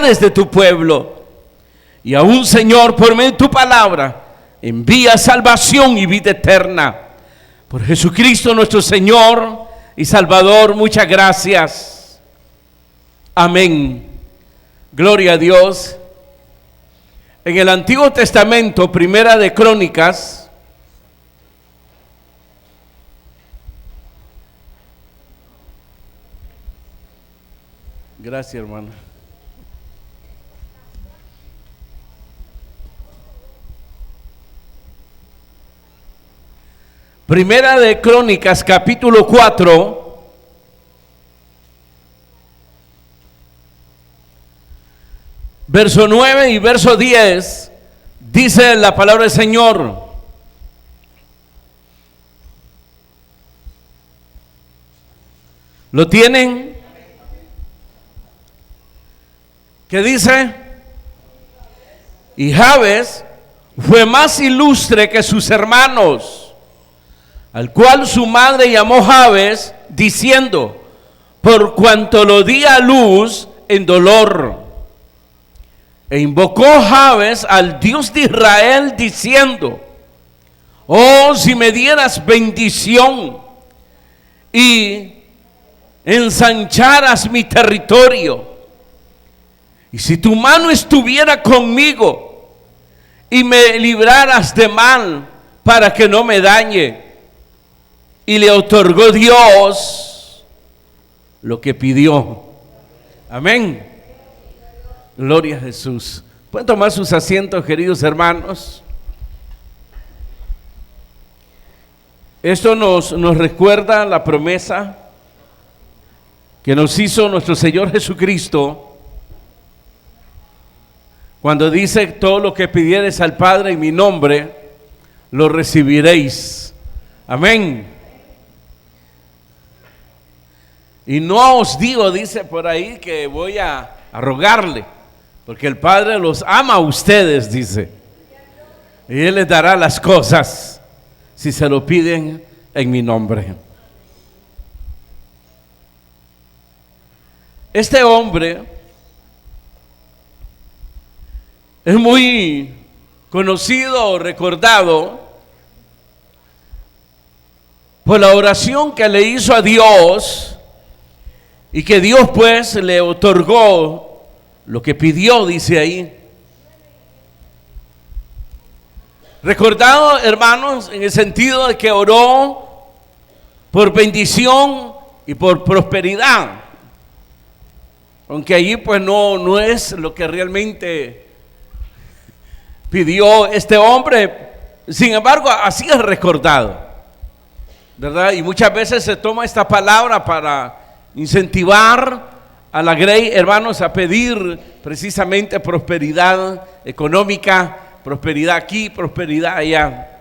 necesidades de tu pueblo. Y aún, Señor, por medio de tu palabra, envía salvación y vida eterna. Por Jesucristo nuestro Señor y Salvador, muchas gracias. Amén. Gloria a Dios. En el Antiguo Testamento, Primera de Crónicas, gracias, hermano. Primera de Crónicas, capítulo 4, verso 9 y verso 10, dice la palabra del Señor: ¿lo tienen? ¿Qué dice? Y Jabes fue más ilustre que sus hermanos, al cual su madre llamó Jabes, diciendo: por cuanto lo di a luz en dolor. E invocó Jabes al Dios de Israel, diciendo: oh, si me dieras bendición y ensancharas mi territorio, y si tu mano estuviera conmigo y me libraras de mal para que no me dañe. Y le otorgó Dios lo que pidió. Amén. Gloria a Jesús. ¿Pueden tomar sus asientos, queridos hermanos? Esto nos recuerda la promesa que nos hizo nuestro Señor Jesucristo cuando dice: todo lo que pidiereis al Padre en mi nombre, lo recibiréis. Amén. Y no os digo, dice por ahí, que voy a rogarle, porque el Padre los ama a ustedes, dice. Y Él les dará las cosas si se lo piden en mi nombre. Este hombre es muy conocido, recordado por la oración que le hizo a Dios, y que Dios pues le otorgó lo que pidió, dice ahí. Recordado, hermanos, en el sentido de que oró por bendición y por prosperidad, aunque allí pues no es lo que realmente pidió este hombre. Sin embargo, así es recordado, ¿verdad? Y muchas veces se toma esta palabra para incentivar a la grey, hermanos, a pedir precisamente prosperidad económica, prosperidad aquí, prosperidad allá.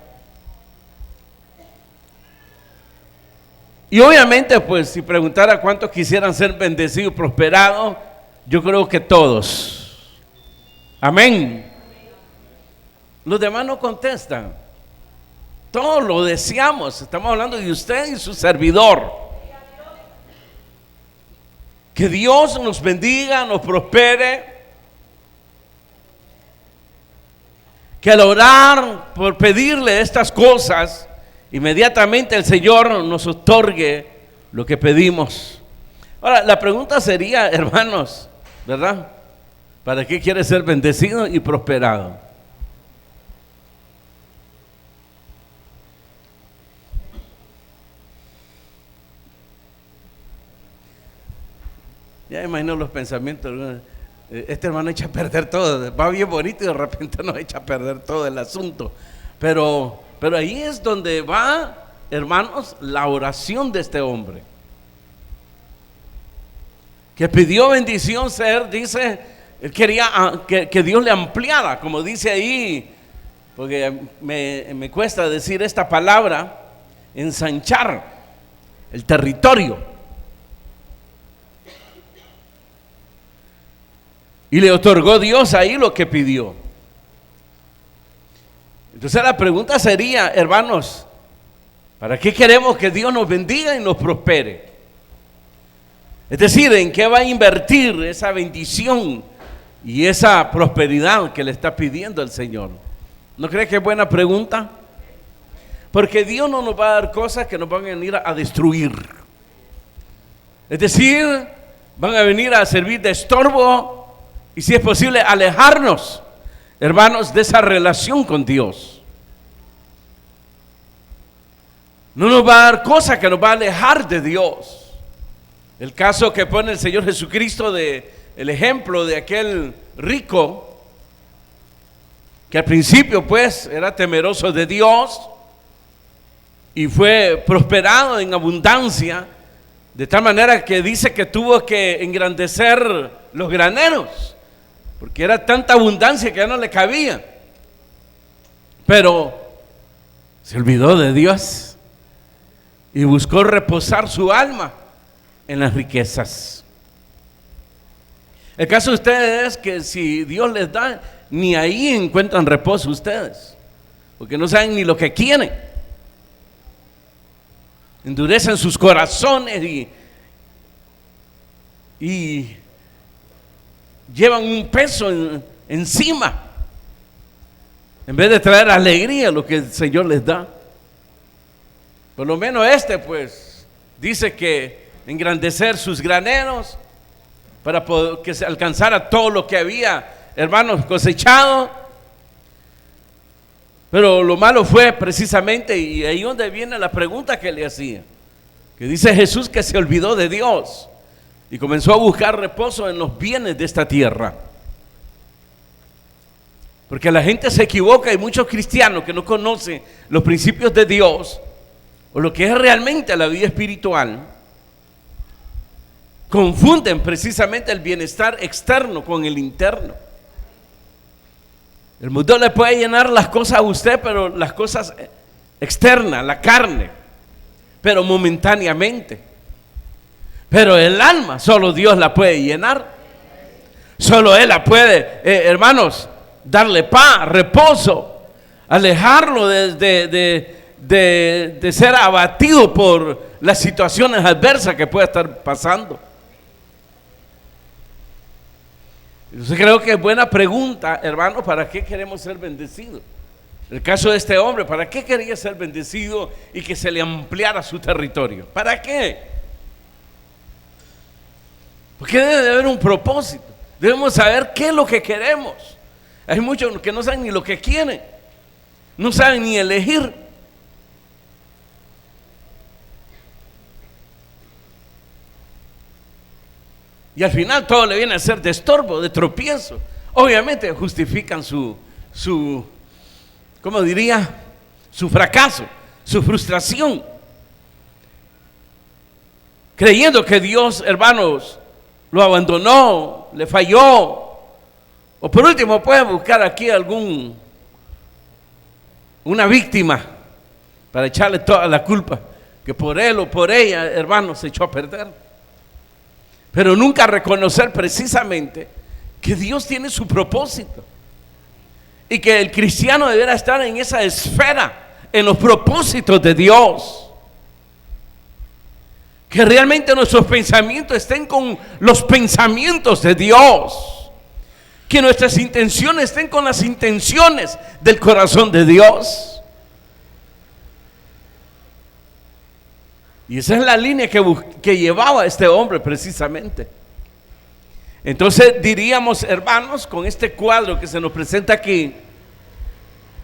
Y obviamente, pues, si preguntara cuántos quisieran ser bendecidos, prosperados, yo creo que todos. Amén. Los demás no contestan. Todos lo deseamos. Estamos hablando de usted y su servidor. Que Dios nos bendiga, nos prospere. Que al orar por pedirle estas cosas, inmediatamente el Señor nos otorgue lo que pedimos. Ahora, la pregunta sería, hermanos, ¿verdad? ¿Para qué quiere ser bendecido y prosperado? Ya imagino los pensamientos. Este hermano echa a perder todo, va bien bonito y de repente nos echa a perder todo el asunto. Pero ahí es donde va, hermanos, la oración de este hombre, que pidió bendición dice, él quería que Dios le ampliara, como dice ahí, porque me cuesta decir esta palabra, ensanchar el territorio. Y le otorgó Dios ahí lo que pidió. Entonces la pregunta sería, hermanos, ¿para qué queremos que Dios nos bendiga y nos prospere? Es decir, ¿en qué va a invertir esa bendición y esa prosperidad que le está pidiendo el Señor? ¿No cree que es buena pregunta? Porque Dios no nos va a dar cosas que nos van a venir a destruir. Es decir, van a venir a servir de estorbo y, si es posible, alejarnos, hermanos, de esa relación con Dios. No nos va a dar cosas que nos va a alejar de Dios. El caso que pone el Señor Jesucristo de el ejemplo de aquel rico que al principio pues era temeroso de Dios y fue prosperado en abundancia, de tal manera que dice que tuvo que engrandecer los graneros, porque era tanta abundancia que ya no le cabía. Pero se olvidó de Dios y buscó reposar su alma en las riquezas. El caso de ustedes es que si Dios les da, ni ahí encuentran reposo ustedes, porque no saben ni lo que quieren. Endurecen sus corazones y llevan un peso encima, en vez de traer alegría lo que el Señor les da. Por lo menos pues dice que engrandecer sus graneros para poder que se alcanzara todo lo que había, hermanos, cosechado. Pero lo malo fue precisamente, y ahí donde viene la pregunta que le hacía, que dice Jesús que se olvidó de Dios y comenzó a buscar reposo en los bienes de esta tierra. Porque la gente se equivoca, y muchos cristianos que no conocen los principios de Dios o lo que es realmente la vida espiritual, confunden precisamente el bienestar externo con el interno. El mundo le puede llenar las cosas a usted, pero las cosas externas, la carne, pero momentáneamente. Pero el alma solo Dios la puede llenar. Solo Él la puede, hermanos, darle paz, reposo, alejarlo de ser abatido por las situaciones adversas que pueda estar pasando. Entonces creo que es buena pregunta, hermano, ¿para qué queremos ser bendecidos? El caso de este hombre, ¿para qué quería ser bendecido y que se le ampliara su territorio? ¿Para qué? Porque debe de haber un propósito. Debemos saber qué es lo que queremos. Hay muchos que no saben ni lo que quieren, no saben ni elegir. Y al final todo le viene a ser de estorbo, de tropiezo. Obviamente justifican su ¿cómo diría? Su fracaso, su frustración. Creyendo que Dios, hermanos, lo abandonó, le falló. O por último pueden buscar aquí una víctima para echarle toda la culpa, que por él o por ella, hermanos, se echó a perder. Pero nunca reconocer precisamente que Dios tiene su propósito y que el cristiano deberá estar en esa esfera, en los propósitos de Dios. Que realmente nuestros pensamientos estén con los pensamientos de Dios. Que nuestras intenciones estén con las intenciones del corazón de Dios. Y esa es la línea que llevaba este hombre precisamente. Entonces diríamos, hermanos, con este cuadro que se nos presenta aquí,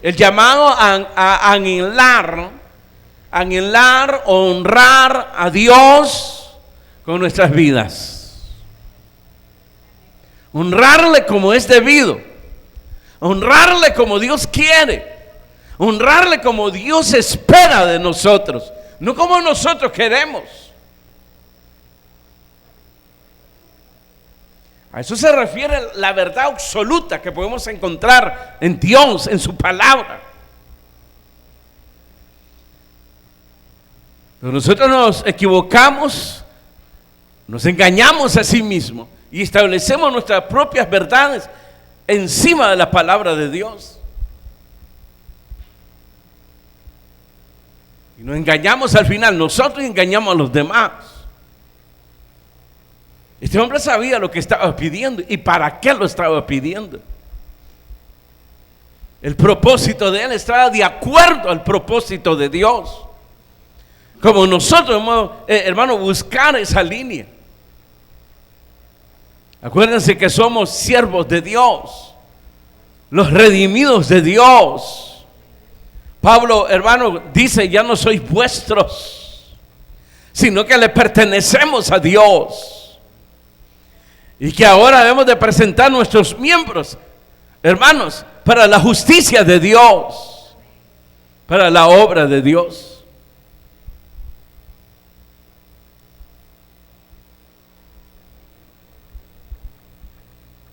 el llamado a anhelar, honrar a Dios con nuestras vidas. Honrarle como es debido, honrarle como Dios quiere, honrarle como Dios espera de nosotros, no como nosotros queremos. A eso se refiere la verdad absoluta que podemos encontrar en Dios, en su palabra. Pero nosotros nos equivocamos, nos engañamos a sí mismos y establecemos nuestras propias verdades encima de la palabra de Dios. Y nos engañamos al final, nosotros engañamos a los demás. Este hombre sabía lo que estaba pidiendo y para qué lo estaba pidiendo. El propósito de él estaba de acuerdo al propósito de Dios. Como nosotros, hermano, buscar esa línea. Acuérdense que somos siervos de Dios, los redimidos de Dios. Pablo, hermano, dice: ya no sois vuestros, sino que le pertenecemos a Dios. Y que ahora debemos de presentar nuestros miembros, hermanos, para la justicia de Dios, para la obra de Dios.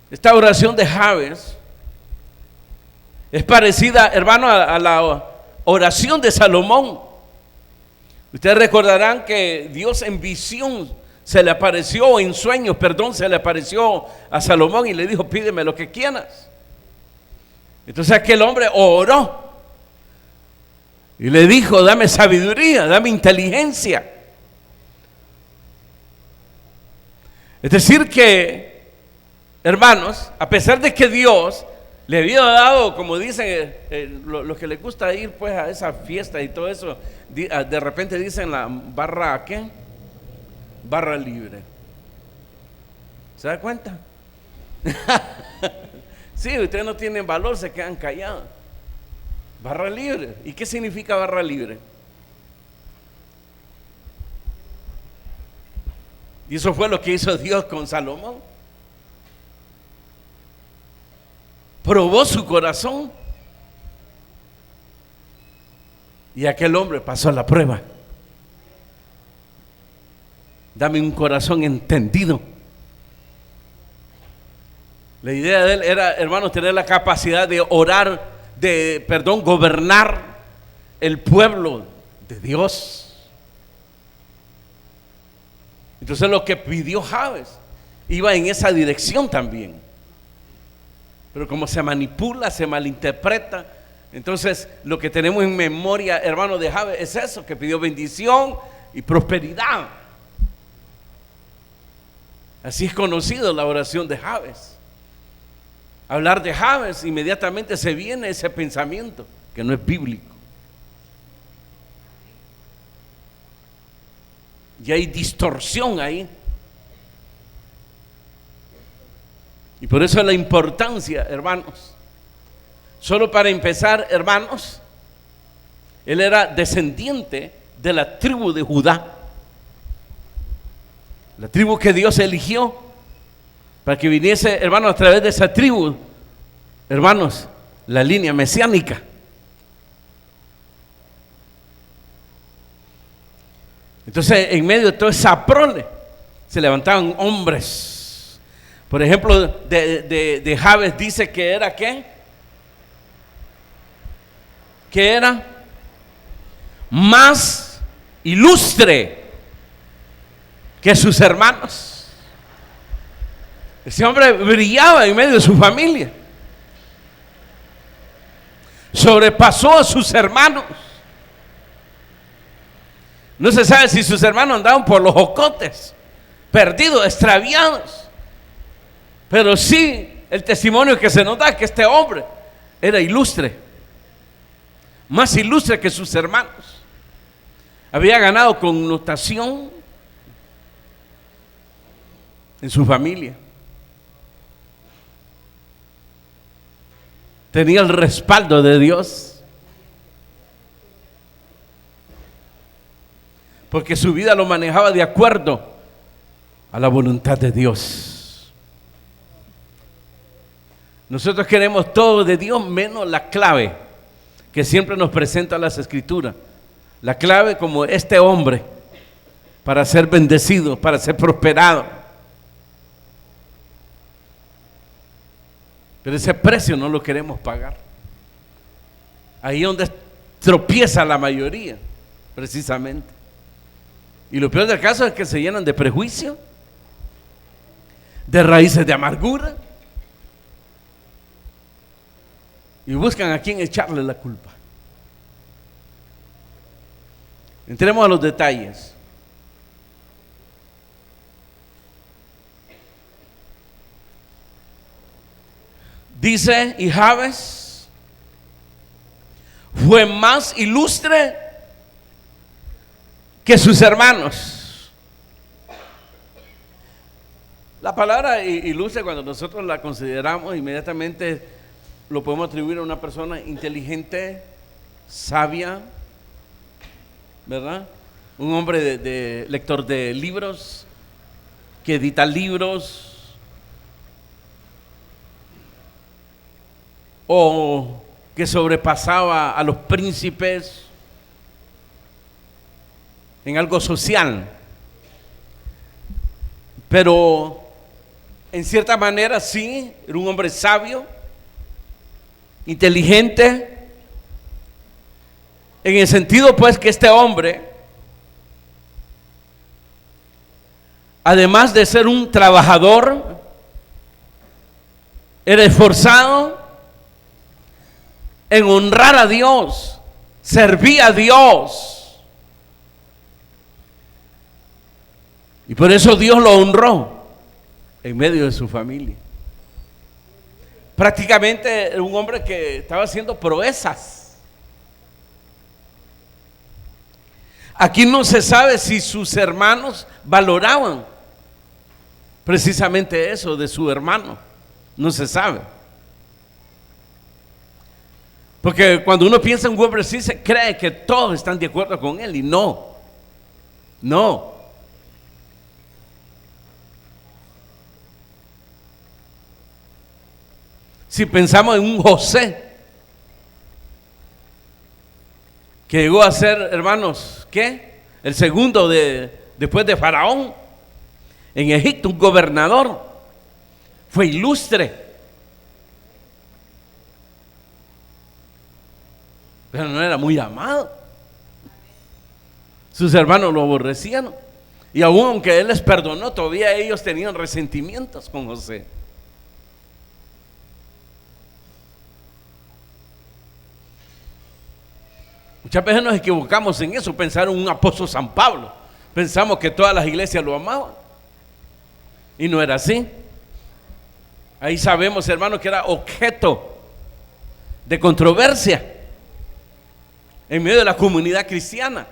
Esta oración de Jabes es parecida, hermano, a la oración de Salomón. Ustedes recordarán que Dios en visión se le apareció, en sueños, se le apareció a Salomón y le dijo: pídeme lo que quieras. Entonces aquel hombre oró y le dijo: dame sabiduría, dame inteligencia. Es decir que, hermanos, a pesar de que Dios le había dado, como dicen los que les gusta ir pues a esa fiesta y todo eso, de repente dicen la barra, ¿qué? Barra libre. ¿Se da cuenta? Sí, ustedes no tienen valor, se quedan callados. Barra libre. ¿Y qué significa barra libre? Y eso fue lo que hizo Dios con Salomón. Probó su corazón y aquel hombre pasó la prueba. Dame un corazón entendido. La idea de él era, hermanos, tener la capacidad de orar, gobernar el pueblo de Dios. Entonces lo que pidió Jabes iba en esa dirección también. Pero como se manipula, se malinterpreta, entonces lo que tenemos en memoria, hermano, de Jabes es eso, que pidió bendición y prosperidad. Así es conocido la oración de Jabes. Hablar de Jabes, inmediatamente se viene ese pensamiento que no es bíblico. Y hay distorsión ahí. Y por eso la importancia, hermanos. Solo para empezar, hermanos, él era descendiente de la tribu de Judá. La tribu que Dios eligió para que viniese, hermanos, a través de esa tribu, hermanos, la línea mesiánica. Entonces, en medio de toda esa prole, se levantaban hombres. Por ejemplo, de Jabes dice que era ¿qué? Que era más ilustre que sus hermanos. Ese hombre brillaba en medio de su familia. Sobrepasó a sus hermanos. No se sabe si sus hermanos andaban por los jocotes, perdidos, extraviados. Pero sí, el testimonio que se nos da es que este hombre era ilustre, más ilustre que sus hermanos. Había ganado connotación en su familia. Tenía el respaldo de Dios, porque su vida lo manejaba de acuerdo a la voluntad de Dios. Nosotros queremos todo de Dios menos la clave que siempre nos presenta las Escrituras. La clave como este hombre para ser bendecido, para ser prosperado. Pero ese precio no lo queremos pagar. Ahí es donde tropieza la mayoría, precisamente. Y lo peor del caso es que se llenan de prejuicio, de raíces de amargura, y buscan a quién echarle la culpa. Entremos a los detalles. Dice, y Jabes fue más ilustre que sus hermanos. La palabra ilustre, cuando nosotros la consideramos, inmediatamente lo podemos atribuir a una persona inteligente, sabia, ¿verdad? Un hombre de lector de libros, que edita libros, o que sobrepasaba a los príncipes en algo social. Pero en cierta manera sí, era un hombre sabio, inteligente, en el sentido pues que este hombre, además de ser un trabajador, era esforzado en honrar a Dios, servía a Dios. Y por eso Dios lo honró en medio de su familia. Prácticamente era un hombre que estaba haciendo proezas. Aquí no se sabe si sus hermanos valoraban precisamente eso de su hermano. No se sabe. Porque cuando uno piensa en un hombre así, se cree que todos están de acuerdo con él, y no. Si pensamos en un José, que llegó a ser, hermanos, ¿qué? El segundo después de Faraón en Egipto, un gobernador, fue ilustre, pero no era muy amado. Sus hermanos lo aborrecían, y aún aunque él les perdonó, todavía ellos tenían resentimientos con José. Muchas veces nos equivocamos en eso, pensar en un apóstol San Pablo. Pensamos que todas las iglesias lo amaban, y no era así. Ahí sabemos, hermanos, que era objeto de controversia en medio de la comunidad cristiana.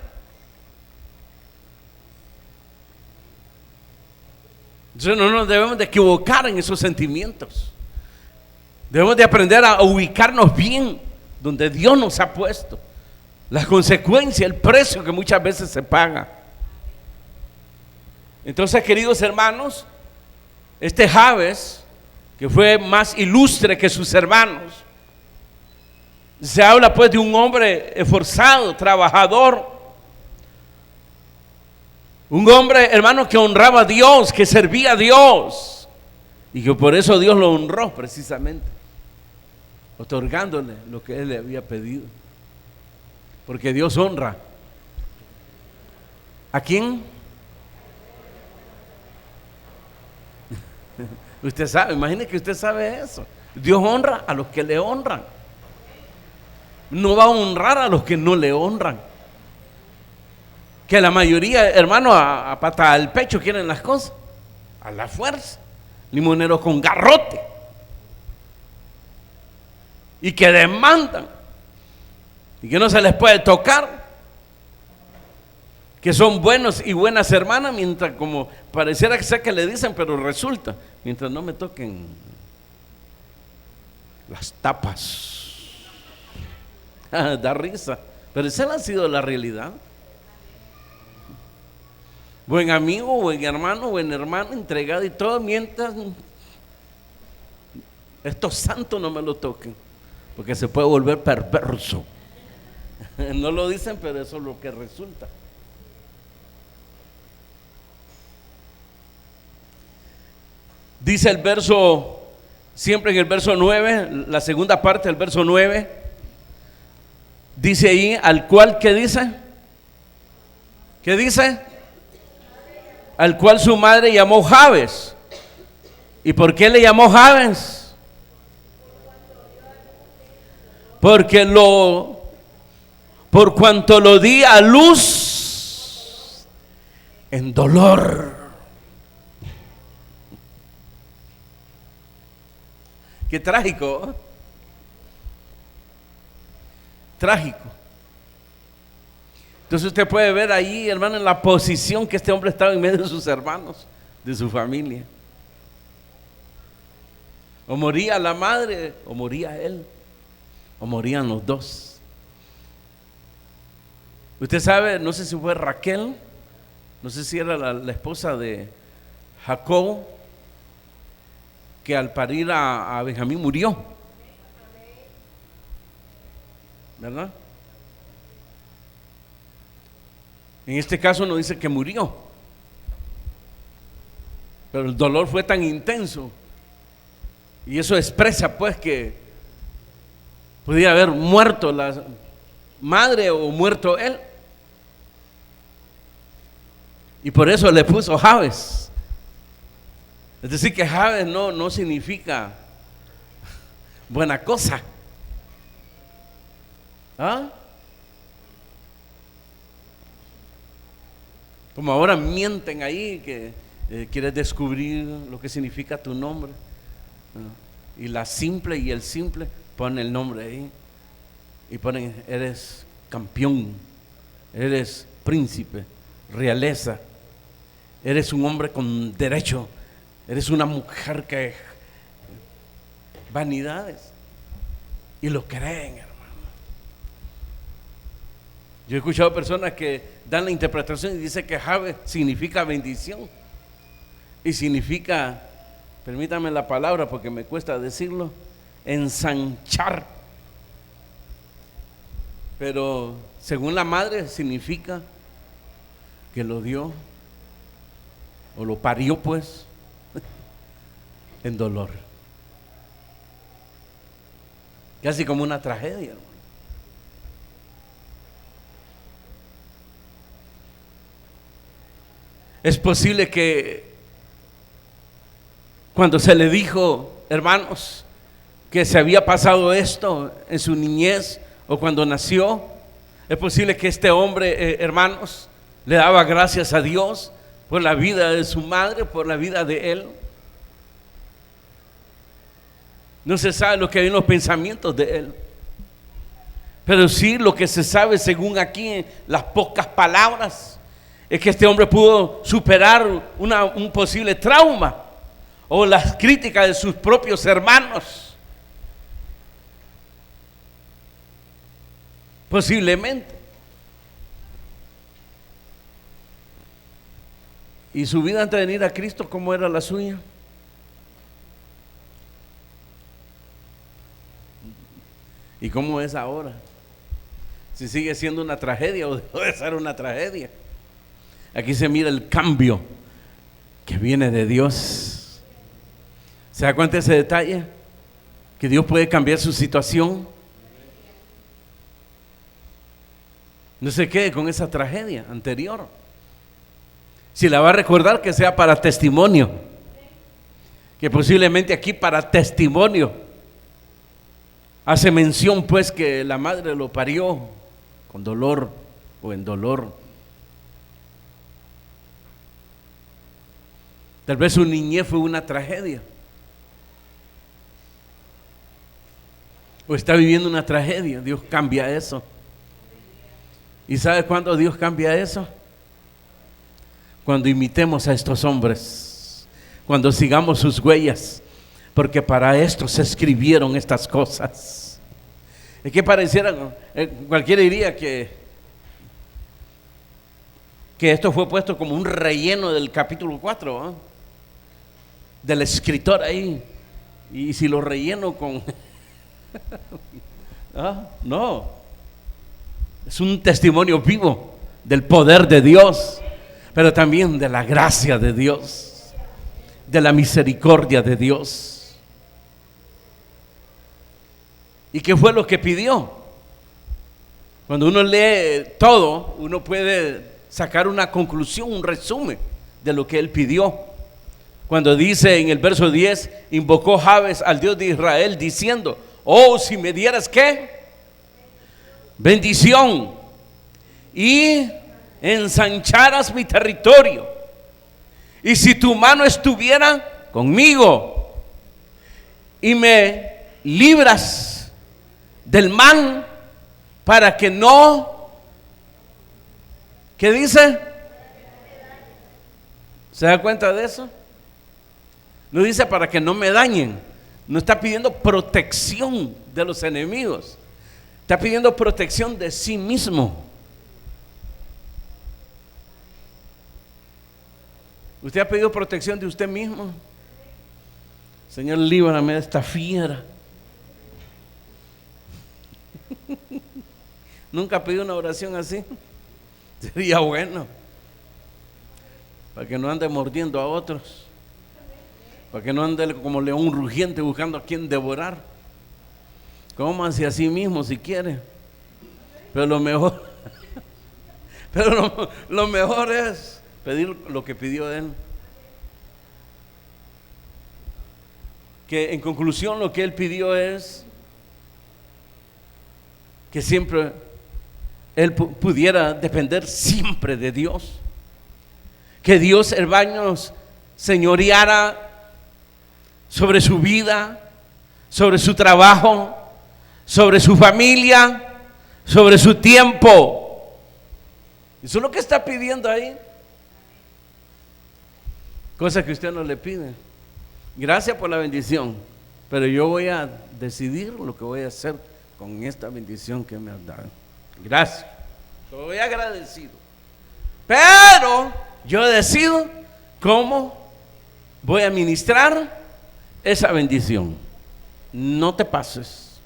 Entonces no nos debemos de equivocar en esos sentimientos. Debemos de aprender a ubicarnos bien donde Dios nos ha puesto. Las consecuencias, el precio que muchas veces se paga. Entonces, queridos hermanos, este Jabes, que fue más ilustre que sus hermanos, se habla pues de un hombre esforzado, trabajador, un hombre, hermano, que honraba a Dios, que servía a Dios, y que por eso Dios lo honró precisamente, otorgándole lo que él le había pedido. Porque Dios honra. ¿A quién? Usted sabe, imagine que usted sabe eso. Dios honra a los que le honran. No va a honrar a los que no le honran. Que la mayoría, hermano, a patada al pecho quieren las cosas, a la fuerza, limoneros con garrote, y que demandan y que no se les puede tocar, que son buenos y buenas hermanas, mientras como pareciera que sea que le dicen, pero resulta, mientras no me toquen las tapas. Da risa, pero esa ha sido la realidad. Buen amigo, buen hermano, entregado y todo, mientras estos santos no me lo toquen, porque se puede volver perverso. No lo dicen, pero eso es lo que resulta. Dice el verso, siempre en el verso 9, la segunda parte del verso 9, dice ahí, al cual, ¿qué dice? ¿Qué dice? Al cual su madre llamó Jabes. ¿Y por qué le llamó Jabes? Por cuanto lo di a luz en dolor. Qué trágico, ¿eh? Trágico. Entonces usted puede ver ahí, hermano, en la posición que este hombre estaba en medio de sus hermanos, de su familia. O moría la madre, o moría él, o morían los dos. Usted sabe, no sé si fue Raquel, no sé si era la esposa de Jacob, que al parir a Benjamín murió, ¿verdad? En este caso no dice que murió, pero el dolor fue tan intenso, y eso expresa pues que podía haber muerto la madre o muerto él, y por eso le puso Jabes. Es decir, que Jabes no significa buena cosa. ¿Ah? Como ahora mienten ahí que quieres descubrir lo que significa tu nombre. Y la simple y el simple ponen el nombre ahí y ponen: eres campeón, eres príncipe, realeza, eres un hombre con derecho, eres una mujer que... vanidades. Y lo creen, hermano. Yo he escuchado personas que dan la interpretación y dicen que Jabes significa bendición y significa, permítame la palabra porque me cuesta decirlo, ensanchar. Pero según la madre significa que lo dio o lo parió pues en dolor. Casi como una tragedia, hermano. Es posible que cuando se le dijo, hermanos, que se había pasado esto en su niñez o cuando nació, es posible que este hombre, hermanos, le daba gracias a Dios por la vida de su madre, por la vida de él. No se sabe lo que hay en los pensamientos de él, pero sí lo que se sabe, según aquí en las pocas palabras, es que este hombre pudo superar un posible trauma o las críticas de sus propios hermanos. Posiblemente. Y su vida antes de venir a Cristo, ¿cómo era la suya? ¿Y cómo es ahora? Si sigue siendo una tragedia o dejó de ser una tragedia. Aquí se mira el cambio que viene de Dios. ¿Se da cuenta de ese detalle? Que Dios puede cambiar su situación. No se quede con esa tragedia anterior. Si la va a recordar, que sea para testimonio. Que posiblemente aquí para testimonio hace mención pues que la madre lo parió con dolor o en dolor. Tal vez su niñez fue una tragedia. O está viviendo una tragedia. Dios cambia eso. ¿Y sabe cuándo Dios cambia eso? Cuando imitemos a estos hombres, cuando sigamos sus huellas, porque para esto se escribieron estas cosas. Es que pareciera, cualquiera diría que esto fue puesto como un relleno del capítulo 4, ¿eh? Del escritor ahí. Y si lo relleno con no, es un testimonio vivo del poder de Dios, pero también de la gracia de Dios, de la misericordia de Dios. ¿Y qué fue lo que pidió? Cuando uno lee todo, uno puede sacar una conclusión, un resumen de lo que él pidió. Cuando dice en el verso 10, invocó Jabes al Dios de Israel diciendo: oh, si me dieras ¿qué? Bendición, y ensancharas mi territorio, y si tu mano estuviera conmigo, y me libras del mal para que no, ¿qué dice? ¿Se da cuenta de eso? No dice para que no me dañen. No está pidiendo protección de los enemigos. Está pidiendo protección de sí mismo. ¿Usted ha pedido protección de usted mismo? Señor, líbrame de esta fiera. ¿Nunca ha pedido una oración así? Sería bueno. Para que no ande mordiendo a otros. Para que no ande como león rugiente buscando a quien devorar. Cómanse a sí mismo si quiere. Pero lo mejor, lo mejor es pedir lo que pidió él. Que en conclusión lo que él pidió es que siempre él pudiera depender siempre de Dios. Que Dios, hermanos, señoreara sobre su vida, sobre su trabajo, sobre su familia, sobre su tiempo. Eso es lo que está pidiendo ahí. Cosa que usted no le pide. Gracias por la bendición, pero yo voy a decidir lo que voy a hacer con esta bendición que me has dado. Gracias. Estoy agradecido. Pero yo decido cómo voy a ministrar esa bendición. No te pases.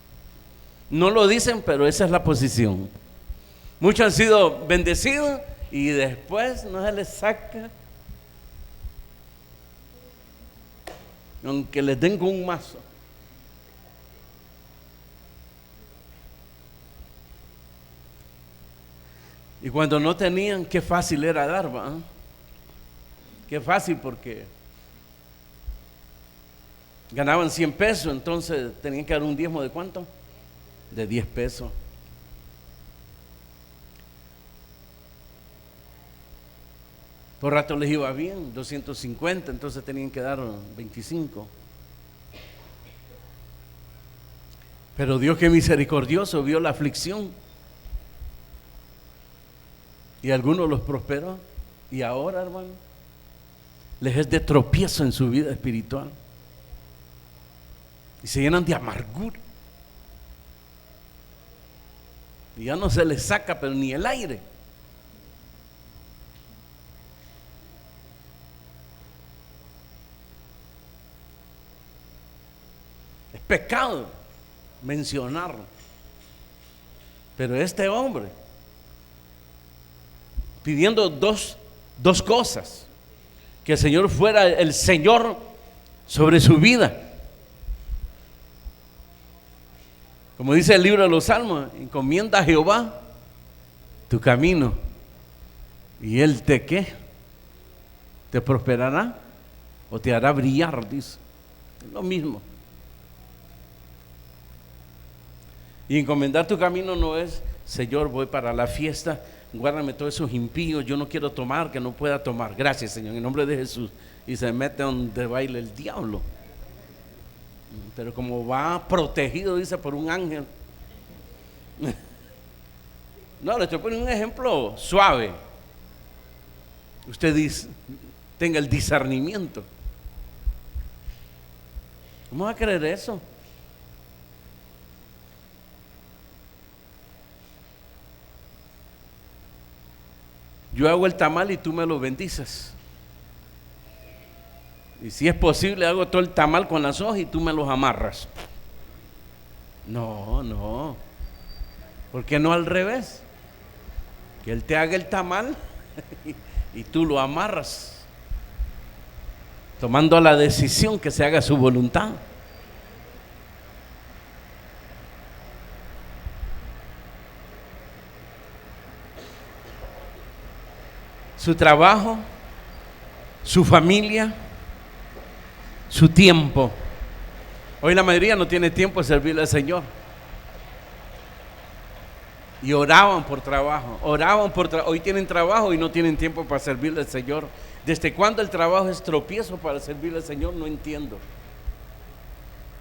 No lo dicen, pero esa es la posición. Muchos han sido bendecidos y después no se les saca, aunque les den con un mazo. Y cuando no tenían, qué fácil era dar, ¿va? Qué fácil, porque ganaban 100 pesos, entonces tenían que dar un diezmo de ¿cuánto? De 10 pesos. Por rato les iba bien, 250, entonces tenían que dar 25. Pero Dios, que misericordioso, vio la aflicción y algunos los prosperó, y ahora, hermano, les es de tropiezo en su vida espiritual y se llenan de amargura y ya no se les saca pero ni el aire. Es pecado mencionarlo, pero este hombre pidiendo dos cosas: que el Señor fuera el Señor sobre su vida, como dice el libro de los Salmos, encomienda a Jehová tu camino y Él te ¿qué? Te prosperará o te hará brillar, dice. Es lo mismo. Y encomendar tu camino no es: Señor, voy para la fiesta, guárdame todos esos impíos, yo no quiero tomar, que no pueda tomar. Gracias, Señor, en nombre de Jesús. Y se mete donde baila el diablo. Pero como va protegido, dice, por un ángel. No, le estoy poniendo un ejemplo suave. Usted dice, tenga el discernimiento. ¿Cómo va a creer eso? Yo hago el tamal y tú me lo bendices. Y si es posible, hago todo el tamal con las hojas y tú me los amarras. No. ¿Por qué no al revés? Que Él te haga el tamal y tú lo amarras, tomando la decisión que se haga su voluntad. Su trabajo, su familia, su tiempo. Hoy la mayoría no tiene tiempo de servirle al Señor. Y oraban por trabajo, hoy tienen trabajo y no tienen tiempo para servirle al Señor. ¿Desde cuándo el trabajo es tropiezo para servirle al Señor? No entiendo.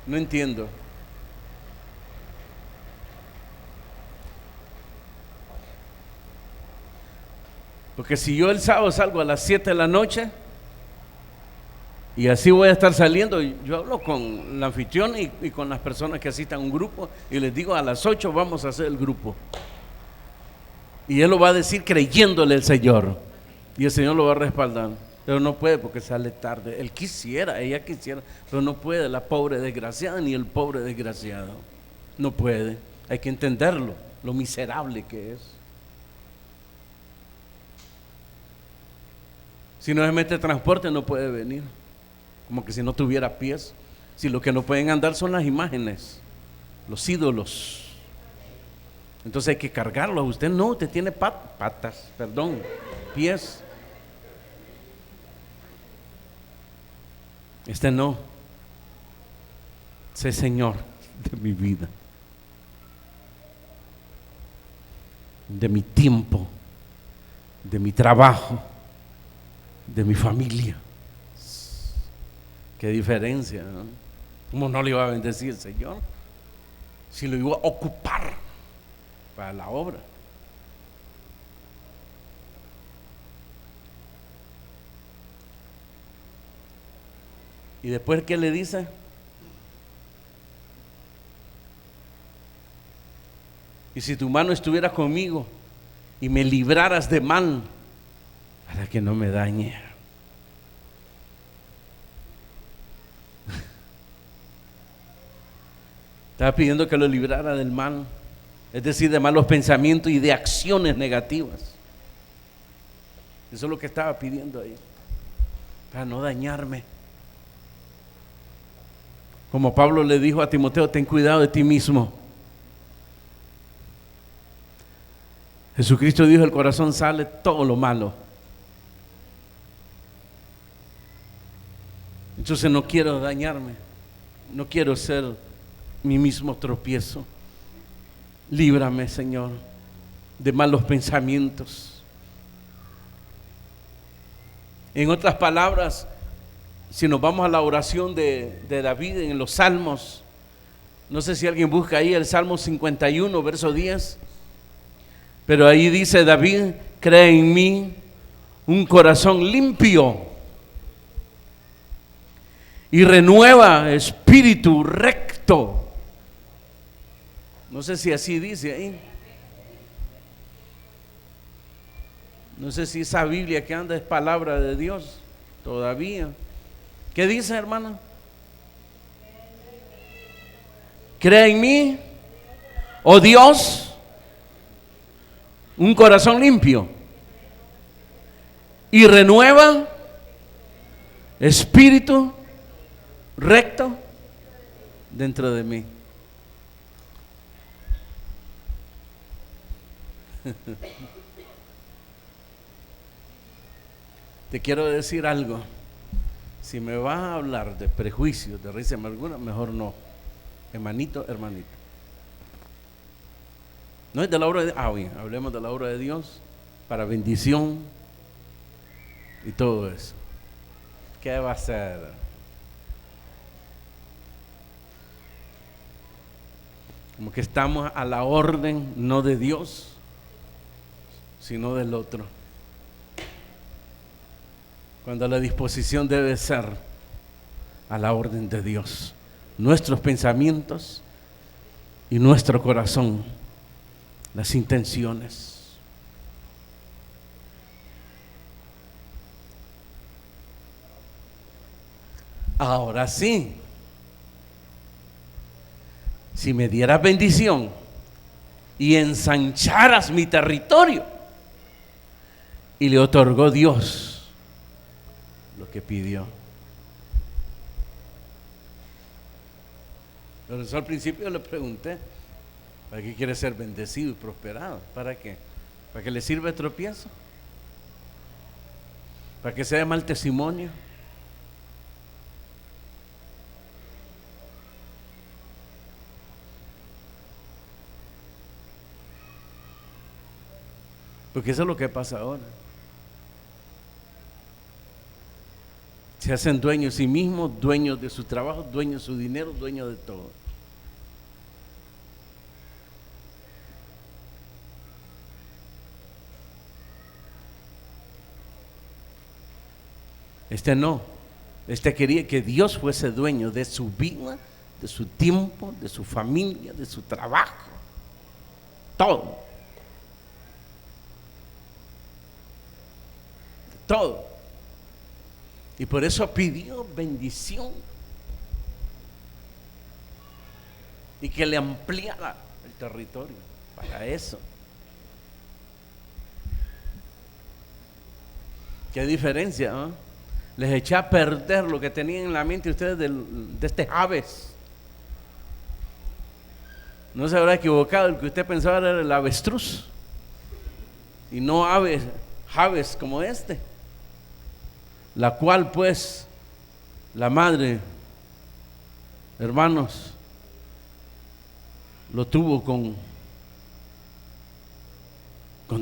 No entiendo. Porque si yo el sábado salgo a las 7 de la noche y así voy a estar saliendo, yo hablo con la anfitriona y con las personas que asistan a un grupo y les digo a las 8 vamos a hacer el grupo. Y él lo va a decir creyéndole al Señor. Y el Señor lo va a respaldar. Pero no puede porque sale tarde. Él quisiera, ella quisiera, pero no puede, la pobre desgraciada ni el pobre desgraciado. No puede. Hay que entenderlo, lo miserable que es. Si no se mete transporte no puede venir. Como que si no tuviera pies. Si lo que no pueden andar son las imágenes, los ídolos. Entonces hay que cargarlo. Usted no, usted tiene pies. Este no. Sé Señor de mi vida, de mi tiempo, de mi trabajo, de mi familia. Qué diferencia, ¿no? ¿Cómo no le iba a bendecir el Señor? Si lo iba a ocupar para la obra. Y después, ¿qué le dice? Y si tu mano estuviera conmigo y me libraras de mal, para que no me dañe. Estaba pidiendo que lo librara del mal, es decir, de malos pensamientos y de acciones negativas. Eso es lo que estaba pidiendo ahí, para no dañarme. Como Pablo le dijo a Timoteo, ten cuidado de ti mismo. Jesucristo dijo, el corazón sale todo lo malo. Entonces no quiero dañarme, no quiero ser mi mismo tropiezo. Líbrame, Señor, de malos pensamientos. En otras palabras, si nos vamos a la oración de David en los Salmos, no sé si alguien busca ahí el Salmo 51, verso 10, pero ahí dice David, crea en mí un corazón limpio y renueva espíritu recto. No sé si así dice ahí. No sé si esa Biblia que anda es palabra de Dios todavía. ¿Qué dice, hermana? Crea en mí, oh Dios, un corazón limpio y renueva espíritu recto dentro de mí. Te quiero decir algo. Si me vas a hablar de prejuicios, de risa y amargura, mejor no. Hermanito, hermanito. No es de la obra de Dios. Bien, hablemos de la obra de Dios para bendición y todo eso. ¿Qué va a hacer? Como que estamos a la orden no de Dios, sino del otro. Cuando la disposición debe ser a la orden de Dios. Nuestros pensamientos y nuestro corazón, las intenciones. Ahora sí, si me dieras bendición y ensancharas mi territorio, y le otorgó Dios lo que pidió. Por eso al principio le pregunté, ¿para qué quiere ser bendecido y prosperado? ¿Para qué? ¿Para que le sirva de tropiezo? ¿Para que sea mal testimonio? Porque eso es lo que pasa ahora. Se hacen dueños de sí mismos, dueños de su trabajo, dueños de su dinero, dueños de todo. Este no. Este quería que Dios fuese dueño de su vida, de su tiempo, de su familia, de su trabajo. Todo. Todo. Y por eso pidió bendición. Y que le ampliara el territorio para eso. ¿Qué diferencia? ¿Eh? Les eché a perder lo que tenían en la mente ustedes de este Jabes. No se habrá equivocado, el que usted pensaba era el avestruz. Y no Jabes como este. La cual pues la madre, hermanos, lo tuvo con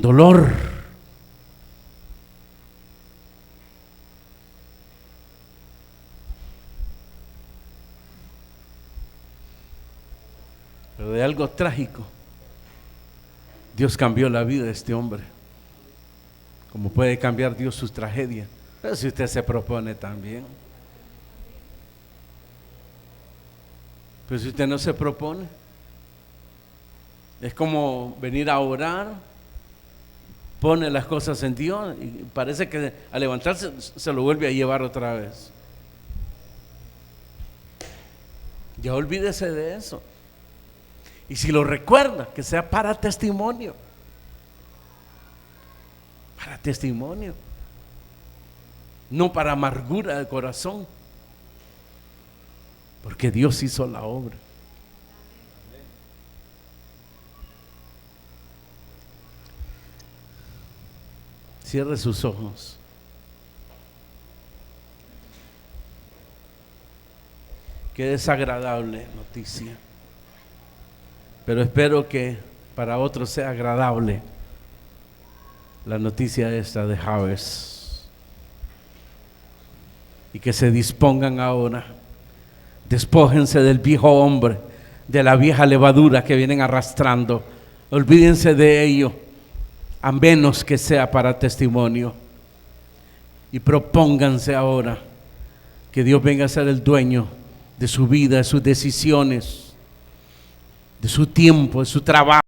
dolor. Pero de algo trágico, Dios cambió la vida de este hombre. Como puede cambiar Dios sus tragedias. Pero si usted se propone también. Pero si usted no se propone, es como venir a orar, pone las cosas en Dios y parece que al levantarse se lo vuelve a llevar otra vez. Ya olvídese de eso. Y si lo recuerda, que sea para testimonio. Para testimonio. No para amargura de corazón, porque Dios hizo la obra. Cierre sus ojos. Qué desagradable noticia, pero espero que para otros sea agradable la noticia esta de Jabes. Y que se dispongan ahora, despójense del viejo hombre, de la vieja levadura que vienen arrastrando, olvídense de ello, a menos que sea para testimonio, y propónganse ahora que Dios venga a ser el dueño de su vida, de sus decisiones, de su tiempo, de su trabajo.